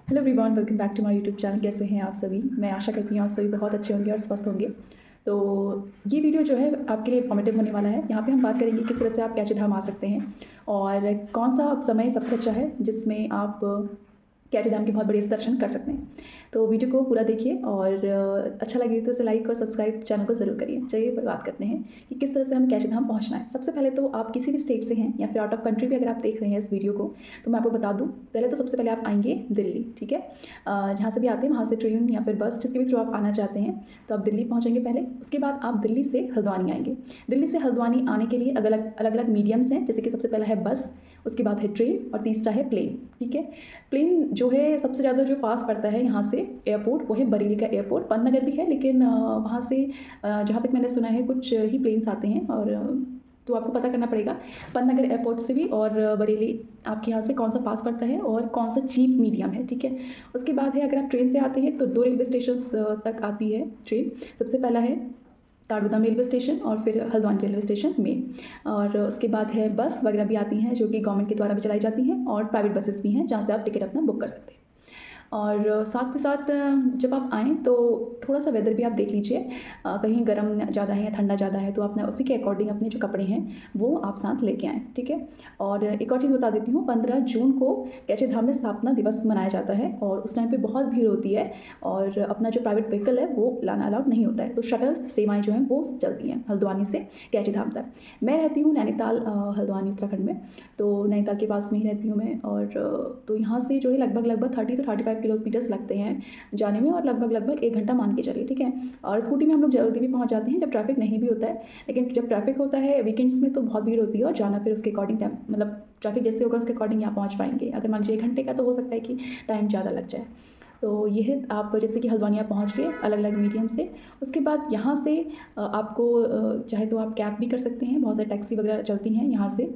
Hello everyone, welcome back to my YouTube channel. कैसे हैं आप सभी? मैं आशा करती हूँ आप सभी बहुत अच्छे होंगे और स्वस्थ होंगे। तो ये वीडियो जो है आपके लिए इन्फॉर्मेटिव होने वाला है। यहाँ पे हम बात करेंगे किस तरह से आप कैचे धाम आ सकते हैं और कौन सा समय सबसे अच्छा है जिसमें आप कैचे धाम के बहुत बढ़िया से दर्शन कर सकते हैं। तो वीडियो को पूरा देखिए और अच्छा लगे तो इसे लाइक और सब्सक्राइब चैनल को ज़रूर करिए। चलिए बात करते हैं कि किस तरह से हमें कैचे धाम पहुँचना है। सबसे पहले तो आप किसी भी स्टेट से हैं या फिर आउट ऑफ कंट्री भी अगर आप देख रहे हैं इस वीडियो को, तो मैं आपको बता दूं, पहले तो सबसे पहले आप आएंगे दिल्ली। ठीक है, जहाँ से भी आते हैं वहाँ से ट्रेन या फिर बस जिसके भी थ्रू आप आना चाहते हैं तो आप दिल्ली पहुँचेंगे पहले। उसके बाद आप दिल्ली से हल्द्वानी आएंगे। दिल्ली से हल्द्वानी आने के लिए अलग अलग मीडियम्स हैं, जैसे कि सबसे पहला है बस, उसके बाद है ट्रेन और तीसरा है प्लेन। ठीक है, प्लेन जो है सबसे ज़्यादा जो पास पड़ता है यहाँ से एयरपोर्ट, वो है बरेली का एयरपोर्ट। पन्नगर भी है लेकिन वहाँ से जहाँ तक मैंने सुना है कुछ ही प्लेन्स आते हैं, और तो आपको पता करना पड़ेगा पन्नगर एयरपोर्ट से भी और बरेली आपके यहाँ से कौन सा पास पड़ता है और कौन सा चीप मीडियम है। ठीक है, उसके बाद है अगर आप ट्रेन से आते हैं तो 2 रेलवे स्टेशन तक आती है ट्रेन। सबसे पहला है काठगोदाम रेलवे स्टेशन और फिर हल्द्वानी रेलवे स्टेशन में, और उसके बाद है बस वगैरह भी आती हैं जो कि गवर्नमेंट के द्वारा भी चलाई जाती हैं, और प्राइवेट बसेस भी हैं जहाँ से आप टिकट अपना बुक कर सकते हैं। और साथ के साथ जब आप आएँ तो थोड़ा सा वेदर भी आप देख लीजिए, कहीं गर्म ज़्यादा है या ठंडा ज़्यादा है तो अपना उसी के अकॉर्डिंग अपने जो कपड़े हैं वो आप साथ लेके आएँ। ठीक है, और एक और चीज़ बता देती हूँ, 15 जून को कैचे धाम में स्थापना दिवस मनाया जाता है और उस टाइम पे बहुत भीड़ होती है और अपना जो प्राइवेट व्हीकल है वो लाना अलाउड नहीं होता है। तो शटल सेवाएँ जो हैं वो चलती हैं हल्द्वानी से कैचे धाम तक। मैं रहती हूँ नैनीताल, हल्द्वानी उत्तराखंड में, तो नैनीताल के पास में ही रहती हूँ मैं। और तो यहाँ से जो है लगभग 30 to 35 किलोमीटर्स लगते हैं जाने में, और लगभग 1 घंटा मान के चलिए। ठीक है, और स्कूटी में हम लोग जल्दी भी पहुँच जाते हैं जब ट्रैफिक नहीं भी होता है। लेकिन जब ट्रैफिक होता है वीकेंड्स में तो बहुत भीड़ होती है और जाना फिर उसके अकॉर्डिंग टाइम, मतलब ट्रैफिक जैसे होगा उसके अकॉर्डिंग यहाँ पहुँच पाएंगे। अगर मान लीजिए 1 घंटे का तो हो सकता है कि टाइम ज़्यादा लग जाए। तो ये है, आप जैसे कि हल्द्वानी आप पहुँच गए अलग अलग मीडियम से। उसके बाद यहाँ से आपको चाहे तो आप कैब भी कर सकते हैं, बहुत सारी टैक्सी वगैरह चलती हैं यहाँ से,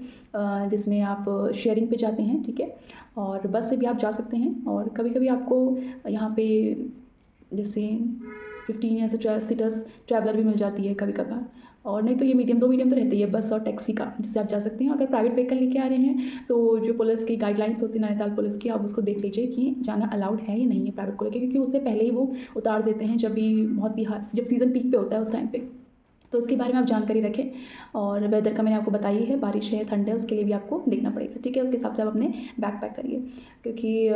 जिसमें आप शेयरिंग पे जाते हैं। ठीक है, और बस से भी आप जा सकते हैं, और कभी कभी आपको यहाँ पे जैसे 15 या 12 सीटर्स ट्रैवलर भी मिल जाती है कभी कभार। और नहीं तो ये मीडियम, 2 मीडियम तो रहती है, बस और टैक्सी का, जिससे आप जा सकते हैं। अगर प्राइवेट व्हीकल लेके आ रहे हैं तो जो पुलिस की गाइडलाइंस होती है नैनीताल पुलिस की, आप उसको देख लीजिए कि जाना अलाउड है या नहीं है प्राइवेट को लेकर, क्योंकि उससे पहले ही वो उतार देते हैं जब भी बहुत ही जब सीज़न पीक पे होता है उस टाइम पे। तो इसके बारे में आप जानकारी रखें। और वेदर का मैंने आपको बताया ही है, बारिश है ठंड है उसके लिए भी आपको देखना पड़ेगा। ठीक है, उसके हिसाब से आप अपने बैग पैक करिए, क्योंकि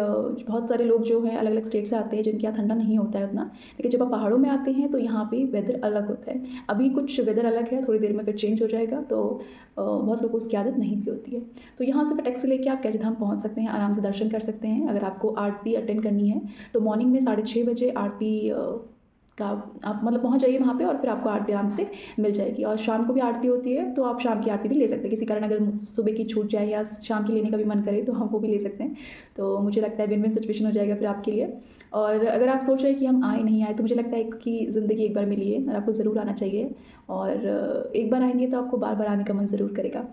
बहुत सारे लोग जो हैं अलग अलग स्टेट से आते हैं जिनके यहाँ ठंडा नहीं होता है उतना, लेकिन जब आप पहाड़ों में आते हैं तो यहाँ पे वेदर अलग होता है। अभी कुछ वेदर अलग है, थोड़ी देर में फिर चेंज हो जाएगा, तो बहुत लोगों को उसकी आदत नहीं भी होती है। तो यहाँ से टैक्सी लेके आप कैचे धाम पहुँच सकते हैं, आराम से दर्शन कर सकते हैं। अगर आपको आरती अटेंड करनी है तो मॉर्निंग में 6:30 बजे आरती का आप मतलब पहुंच जाइए वहाँ पे, और फिर आपको आरती आराम से मिल जाएगी। और शाम को भी आरती होती है तो आप शाम की आरती भी ले सकते हैं। किसी कारण अगर सुबह की छूट जाए या शाम की लेने का भी मन करे तो हम वो भी ले सकते हैं। तो मुझे लगता है विन विन सिचुएशन हो जाएगा फिर आपके लिए। और अगर आप सोच रहे हैं कि हम आए नहीं आए, तो मुझे लगता है कि ज़िंदगी एक बार मिली है और आपको ज़रूर आना चाहिए, और एक बार आएंगे तो आपको बार बार आने का मन ज़रूर करेगा।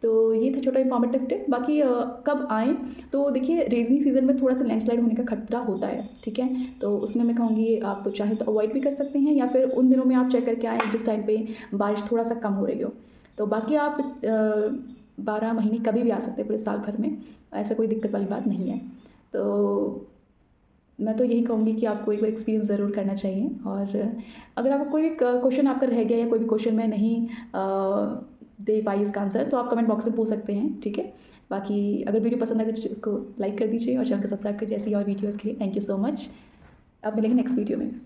तो ये था छोटा इन्फॉर्मेटिव टिप। बाकी कब आएँ, तो देखिए रेनी सीज़न में थोड़ा सा लैंडस्लाइड होने का खतरा होता है। ठीक है, तो उसमें मैं कहूँगी आप चाहें तो अवॉइड भी कर सकते हैं, या फिर उन दिनों में आप चेक करके आएँ जिस टाइम पे बारिश थोड़ा सा कम हो रही हो। तो बाकी आप 12 महीने कभी भी आ सकते हैं पूरे साल भर में, ऐसा कोई दिक्कत वाली बात नहीं है। तो मैं तो यही कहूँगी कि आपको एक बार एक्सपीरियंस ज़रूर करना चाहिए। और अगर आपको कोई भी क्वेश्चन आपका रह गया या कोई भी क्वेश्चन मैं नहीं दे पाई इसका आंसर, तो आप कमेंट बॉक्स में पूछ सकते हैं। ठीक है, बाकी अगर वीडियो पसंद आए तो इसको लाइक कर दीजिए और चैनल को सब्सक्राइब कर दीजिए ऐसी और वीडियोज़ के लिए। Thank you so much. अब मिलेंगे नेक्स्ट वीडियो में।